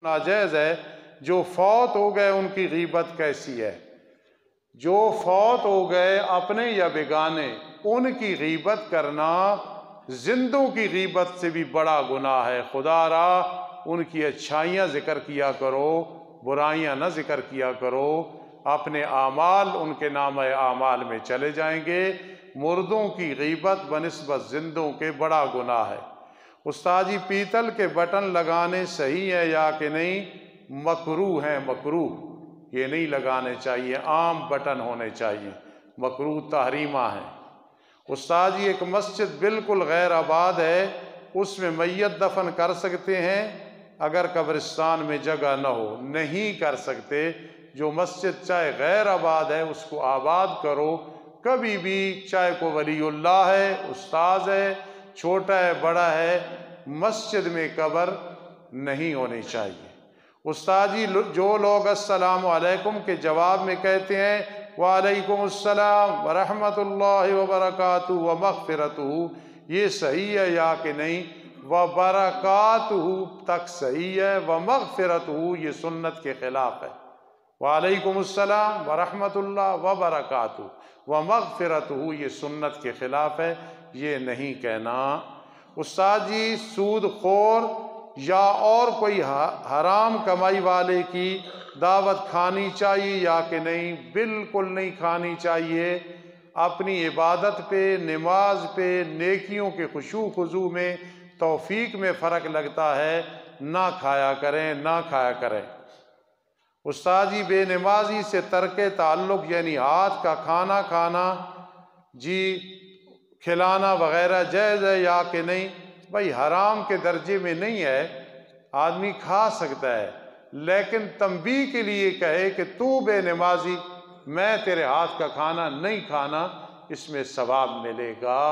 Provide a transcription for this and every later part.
ناجائز ہے۔ جو فوت ہو گئے ان کی غیبت کیسی ہے؟ جو فوت ہو گئے اپنے یا بیگانے، ان کی غیبت کرنا زندوں کی غیبت سے بھی بڑا گناہ ہے۔ خدا را ان کی اچھائیاں ذکر کیا کرو، برائیاں نہ ذکر کیا کرو۔ اپنے اعمال ان کے نامہ اعمال میں چلے جائیں گے۔ مردوں کی غیبت بنسبت زندوں کے بڑا گناہ ہے۔ استاد جی، پیتل کے بٹن لگانے صحیح ہے یا کہ نہیں؟ مکروہ ہیں، مکروہ، یہ نہیں لگانے چاہیے، عام بٹن ہونے چاہیے، مکروہ تحریمہ ہیں۔ استاد جی، ایک مسجد بالکل غیر آباد ہے، اس میں میت دفن کر سکتے ہیں اگر قبرستان میں جگہ نہ ہو؟ نہیں کر سکتے۔ جو مسجد چاہے غیر آباد ہے اس کو آباد کرو کبھی بھی، چاہے کو ولی اللہ ہے، استاذ ہے، چھوٹا ہے، بڑا ہے، مسجد میں قبر نہیں ہونی چاہیے۔ استاد جی، جو لوگ السلام علیکم کے جواب میں کہتے ہیں وعلیکم السلام ورحمۃ اللہ وبرکاتہ ومغفرتہ، یہ صحیح ہے یا کہ نہیں؟ وبرکاتہ تک صحیح ہے، ومغفرتہ یہ سنت کے خلاف ہے۔ وعلیکم السلام ورحمۃ اللہ وبرکاتہ ومغفرتہ یہ سنت کے خلاف ہے، یہ نہیں کہنا۔ استاد جی، سود خور یا اور کوئی حرام کمائی والے کی دعوت کھانی چاہیے یا کہ نہیں؟ بالکل نہیں کھانی چاہیے۔ اپنی عبادت پہ، نماز پہ، نیکیوں کے خشوع خضوع میں، توفیق میں فرق لگتا ہے، نہ کھایا کریں، نہ کھایا کریں۔ استاد جی، بے نمازی سے ترک تعلق یعنی ہاتھ کا کھانا کھانا، جی کھلانا وغیرہ جائز ہے یا کہ نہیں؟ بھائی حرام کے درجے میں نہیں ہے، آدمی کھا سکتا ہے، لیکن تنبیہ کے لیے کہے کہ تو بے نمازی، میں تیرے ہاتھ کا کھانا نہیں کھانا، اس میں ثواب ملے گا،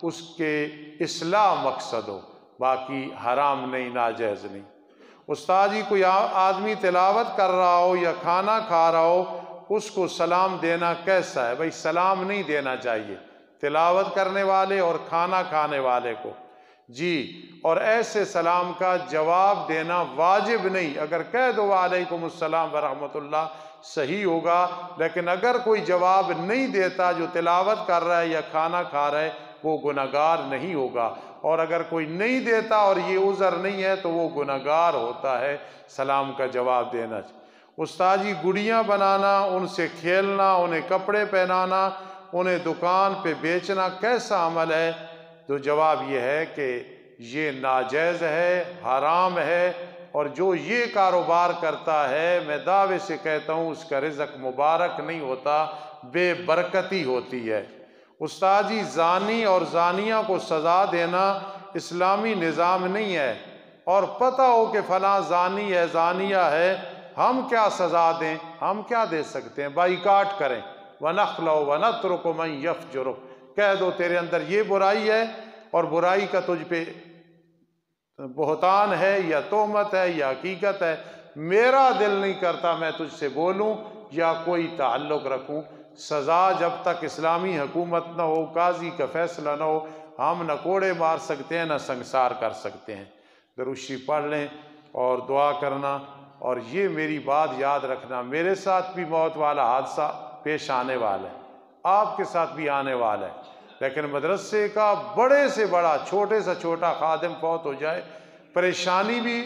اس کے اصلاح مقصد ہو، باقی حرام نہیں، ناجائز نہیں۔ استاد جی، کوئی آدمی تلاوت کر رہا ہو یا کھانا کھا رہا ہو، اس کو سلام دینا کیسا ہے؟ بھائی سلام نہیں دینا چاہیے تلاوت کرنے والے اور کھانا کھانے والے کو، جی، اور ایسے سلام کا جواب دینا واجب نہیں۔ اگر کہہ دو وعلیکم السلام ورحمۃ اللہ صحیح ہوگا، لیکن اگر کوئی جواب نہیں دیتا، جو تلاوت کر رہا ہے یا کھانا کھا رہا ہے، وہ گنہگار نہیں ہوگا، اور اگر کوئی نہیں دیتا اور یہ عذر نہیں ہے تو وہ گنہگار ہوتا ہے سلام کا جواب دینا۔ استاد جی، گڑیاں بنانا، ان سے کھیلنا، انہیں کپڑے پہنانا، انہیں دکان پہ بیچنا کیسا عمل ہے؟ تو جواب یہ ہے کہ یہ ناجائز ہے، حرام ہے، اور جو یہ کاروبار کرتا ہے، میں دعوے سے کہتا ہوں اس کا رزق مبارک نہیں ہوتا، بے برکتی ہوتی ہے۔ استاد جی، زانی اور زانیہ کو سزا دینا اسلامی نظام نہیں ہے، اور پتہ ہو کہ فلاں زانی ہے، زانیہ ہے، ہم کیا سزا دیں؟ ہم کیا دے سکتے ہیں؟ بائیکاٹ کریں، وَنَخْلَعُ وَنَتْرُكُ مَنْ يَفْجُرُ، کہہ دو تیرے اندر یہ برائی ہے اور برائی کا تجھ پہ بہتان ہے یا تہمت ہے یا حقیقت ہے، میرا دل نہیں کرتا میں تجھ سے بولوں یا کوئی تعلق رکھوں۔ سزا جب تک اسلامی حکومت نہ ہو، قاضی کا فیصلہ نہ ہو، ہم نہ کوڑے مار سکتے ہیں، نہ سنگسار کر سکتے ہیں۔ درود شریف پڑھ لیں اور دعا کرنا، اور یہ میری بات یاد رکھنا، میرے ساتھ بھی موت والا حادثہ پیش آنے والا ہے، آپ کے ساتھ بھی آنے والا ہے، لیکن مدرسے کا بڑے سے بڑا، چھوٹے سے چھوٹا خادم فوت ہو جائے، پریشانی بھی،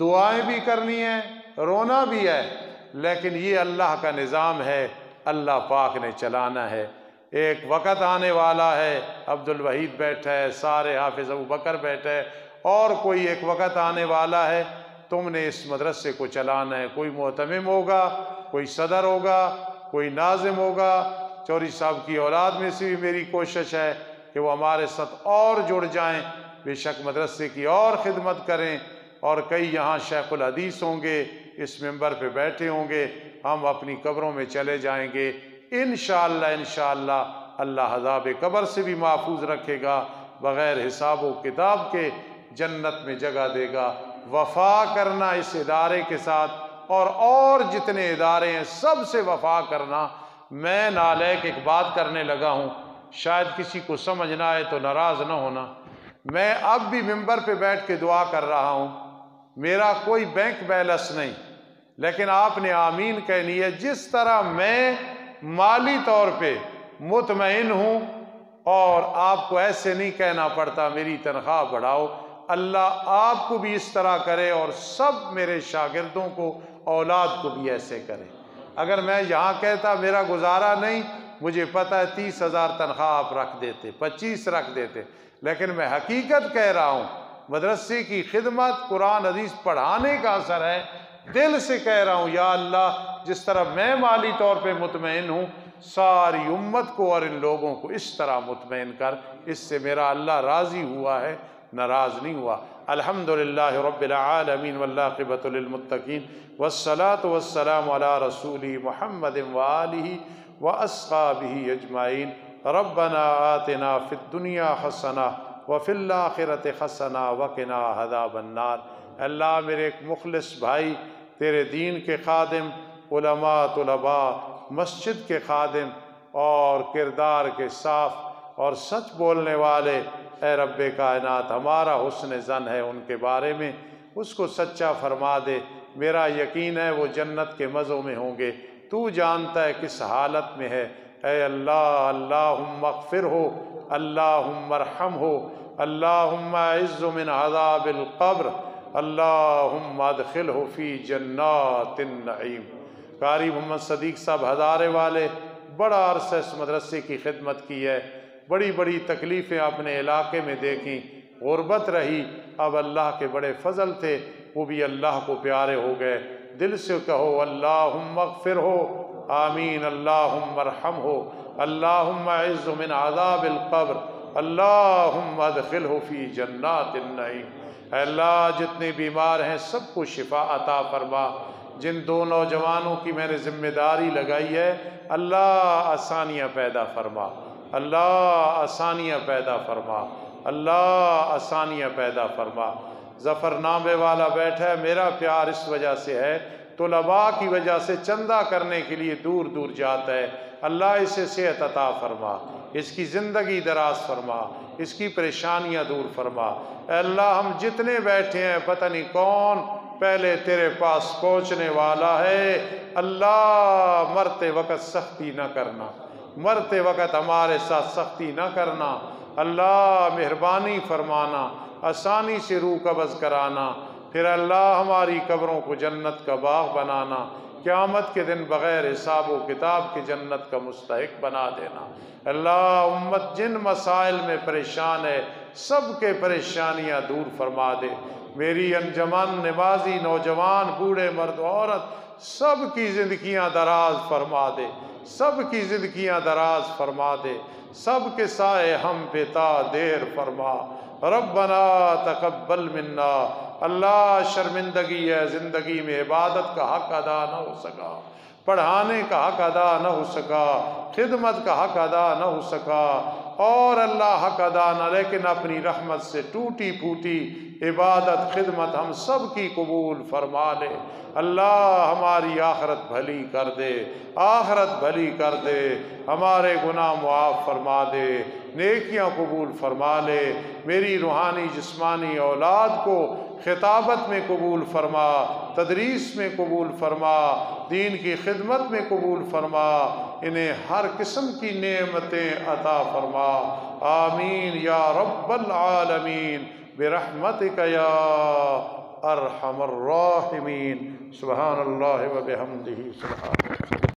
دعائیں بھی کرنی ہیں، رونا بھی ہے، لیکن یہ اللہ کا نظام ہے، اللہ پاک نے چلانا ہے۔ ایک وقت آنے والا ہے، عبد الوحید بیٹھا ہے، سارے حافظ ابو بکر بیٹھے ہے، اور کوئی ایک وقت آنے والا ہے، تم نے اس مدرسے کو چلانا ہے۔ کوئی محتمم ہوگا، کوئی صدر ہوگا، کوئی ناظم ہوگا۔ چوری صاحب کی اولاد میں سے بھی میری کوشش ہے کہ وہ ہمارے ساتھ اور جڑ جائیں، بے شک مدرسے کی اور خدمت کریں، اور کئی یہاں شیخ الحدیث ہوں گے، اس ممبر پہ بیٹھے ہوں گے، ہم اپنی قبروں میں چلے جائیں گے، انشاءاللہ انشاءاللہ اللہ عذاب قبر سے بھی محفوظ رکھے گا، بغیر حساب و کتاب کے جنت میں جگہ دے گا۔ وفا کرنا اس ادارے کے ساتھ، اور جتنے ادارے ہیں سب سے وفا کرنا۔ میں نالائق ایک بات کرنے لگا ہوں، شاید کسی کو سمجھ نہ آئے تو ناراض نہ ہونا، میں اب بھی ممبر پہ بیٹھ کے دعا کر رہا ہوں، میرا کوئی بینک بیلنس نہیں، لیکن آپ نے آمین کہنی ہے۔ جس طرح میں مالی طور پہ مطمئن ہوں، اور آپ کو ایسے نہیں کہنا پڑتا میری تنخواہ بڑھاؤ، اللہ آپ کو بھی اس طرح کرے اور سب میرے شاگردوں کو، اولاد کو بھی ایسے کرے۔ اگر میں یہاں کہتا میرا گزارا نہیں، مجھے پتہ ہے 30,000 تنخواہ آپ رکھ دیتے، 25 رکھ دیتے، لیکن میں حقیقت کہہ رہا ہوں، مدرسے کی خدمت، قرآن حدیث پڑھانے کا اثر ہے۔ دل سے کہہ رہا ہوں یا اللہ، جس طرح میں مالی طور پہ مطمئن ہوں، ساری امت کو اور ان لوگوں کو اس طرح مطمئن کر۔ اس سے میرا اللہ راضی ہوا ہے، ناراض نہیں ہوا۔ الحمدللہ رب العالمین والعاقبۃ للمتقین، والصلاۃ والسلام علی رسول محمد وآلہ واصحابہ اجمعین۔ ربنا آتنا فی الدنیا حسنہ وفی الآخرۃ حسنہ وقنا عذاب النار۔ اللہ میرے ایک مخلص بھائی، تیرے دین کے خادم، علماء طلباء، مسجد کے خادم اور کردار کے صاف اور سچ بولنے والے، اے رب کائنات، ہمارا حسن ظن ہے ان کے بارے میں، اس کو سچا فرما دے۔ میرا یقین ہے وہ جنت کے مزوں میں ہوں گے، تو جانتا ہے کس حالت میں ہے۔ اے اللہ، اللہم اغفر ہو، اللہم ارحم ہو، اللہم اعز من عذاب القبر، اللہم ادخلہ فی جنات النعیم۔ قاری محمد صدیق صاحب ہزارے والے، بڑا عرصہ اس مدرسے کی خدمت کی ہے، بڑی بڑی تکلیفیں اپنے علاقے میں دیکھیں، غربت رہی، اب اللہ کے بڑے فضل تھے، وہ بھی اللہ کو پیارے ہو گئے۔ دل سے کہو اللہم اغفر ہو، آمین، اللہم ارحم ہو، اللہم اعز من عذاب القبر، اللہم ادخلہ فی جنات النعیم۔ اے اللہ، جتنے بیمار ہیں سب کو شفا عطا فرما۔ جن دو نوجوانوں کی میں نے ذمہ داری لگائی ہے، اللہ آسانیاں پیدا فرما، اللہ آسانیاں پیدا فرما، اللہ آسانیاں پیدا فرما۔ ظفر نامے والا بیٹھا ہے، میرا پیار اس وجہ سے ہے، طلباء کی وجہ سے چندہ کرنے کے لیے دور دور جاتا ہے، اللہ اسے صحت عطا فرما، اس کی زندگی دراز فرما، اس کی پریشانیاں دور فرما۔ اے اللہ، ہم جتنے بیٹھے ہیں پتہ نہیں کون پہلے تیرے پاس پہنچنے والا ہے، اللہ مرتے وقت سختی نہ کرنا، مرتے وقت ہمارے ساتھ سختی نہ کرنا، اللہ مہربانی فرمانا، آسانی سے روح قبض کرانا، پھر اللہ ہماری قبروں کو جنت کا باغ بنانا، قیامت کے دن بغیر حساب و کتاب کے جنت کا مستحق بنا دینا۔ اللہ امت جن مسائل میں پریشان ہے سب کے پریشانیاں دور فرما دے۔ میری انجمن، نمازی، نوجوان، بوڑھے، مرد، عورت، سب کی زندگیاں دراز فرما دے، سب کی زندگیاں دراز فرما دے، سب کے سائے ہم پہ تا دیر فرما۔ ربنا تقبل منا۔ اللہ شرمندگی ہے زندگی میں عبادت کا حق ادا نہ ہو سکا، پڑھانے کا حق ادا نہ ہو سکا، خدمت کا حق ادا نہ ہو سکا، اور اللہ حق ادا نہ، لیکن اپنی رحمت سے ٹوٹی پھوٹی عبادت خدمت ہم سب کی قبول فرما لے۔ اللہ ہماری آخرت بھلی کر دے، آخرت بھلی کر دے، ہمارے گناہ معاف فرما دے، نیکیاں قبول فرما لے، میری روحانی جسمانی اولاد کو خطابت میں قبول فرما، تدریس میں قبول فرما، دین کی خدمت میں قبول فرما، انہیں ہر قسم کی نعمتیں عطا فرما۔ آمین یا رب العالمین برحمتک یا ارحم الراحمین۔ سبحان اللہ و بحمدہ، سبحان اللہ۔